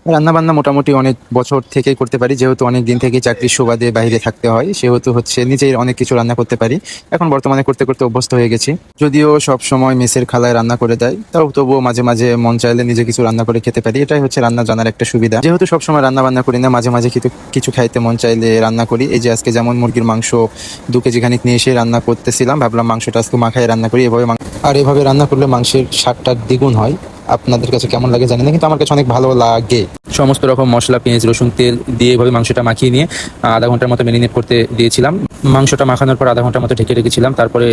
রান্না বান্না মোটামুটি অনেক বছর থেকেই করতে পারি, যেহেতু অনেক দিন থেকে চাকরির সুবাদে বাইরে থাকতে হয়, সেহেতু নিজেই অনেক কিছু রান্না করতে পারি। এখন বর্তমানে করতে করতে অভ্যস্ত হয়ে গেছি। যদিও সব সময় মেসের খালায় রান্না করে দেয়, তবুও মাঝে মাঝে মন চাইলে নিজে কিছু রান্না করে খেতে পারি। এটাই হচ্ছে রান্না জানার একটা সুবিধা। যেহেতু সব সময় রান্না বান্না করি না, মাঝে মাঝে কিছু কিছু খাইতে মন চাইলে রান্না করি। এই যে আজকে যেমন মুরগির মাংস 2 কেজি খানিক নিয়ে এসে রান্না করতেছিলাম, ভাবলাম মাংসটা আজকে মাখায় রান্না করি। আর এভাবে রান্না করলে মাংসের স্বাদটা দ্বিগুণ হয়। আপনাদের কাছে কেমন লাগে জানি না, কিন্তু আমার কাছে অনেক ভালো লাগে। সমস্ত রকম মশলা, পেঁয়াজ, রসুন, তেল দিয়ে এভাবে মাংসটা মাখিয়ে নিয়ে আধা ঘন্টার মতো ম্যারিনেট করতে দিয়েছিলাম। মাংসটা মাখানোর পর আধা ঘন্টার মতো ঢেকে রেখেছিলাম। তারপরে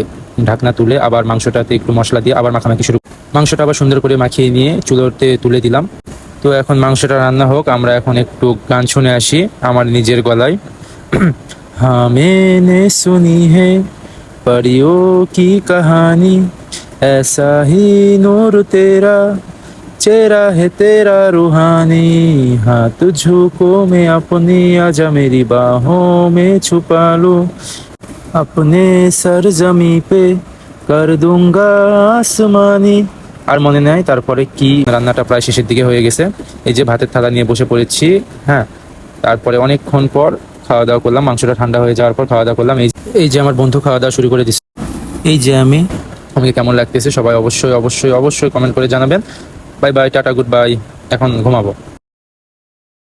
ঢাকনা তুলে আবার মাংসটাতে একটু মশলা দিয়ে আবার মাখামাখি শুরু। মাংসটা আবার সুন্দর করে মাখিয়ে নিয়ে চুলোতে তুলে দিলাম। তো এখন মাংসটা রান্না হোক, আমরা এখন একটু গান শুনে আসি আমার নিজের গলায়। हाँ मैंने सुनी है परियों की कहानी, ऐसा ही नूर तेरा, चेहरा है तेरा रूहानी। हाँ तुझको मैं अपनी आजा मेरी बाहों में छुपा लूं, अपने सरजमी पे कर दूंगा आसमानी। আর মনে নাই তারপরে কি। রান্নাটা প্রায় শেষের দিকে হয়ে গেছে। এই যে ভাতের থালা নিয়ে বসে পড়েছি। হ্যাঁ, তারপরে অনেকক্ষণ পর খাওয়া দাওয়া করলাম। মাংসটা ঠান্ডা হয়ে যাওয়ার পর খাওয়া দাওয়া করলাম। এই যে আমার বন্ধু খাওয়া দাওয়া শুরু করে দিচ্ছে। এই যে আমাকে কেমন লাগতেছে সবাই অবশ্যই অবশ্যই অবশ্যই কমেন্ট করে জানাবেন। Bye bye, tata, good bye. এখন ঘুমাবো।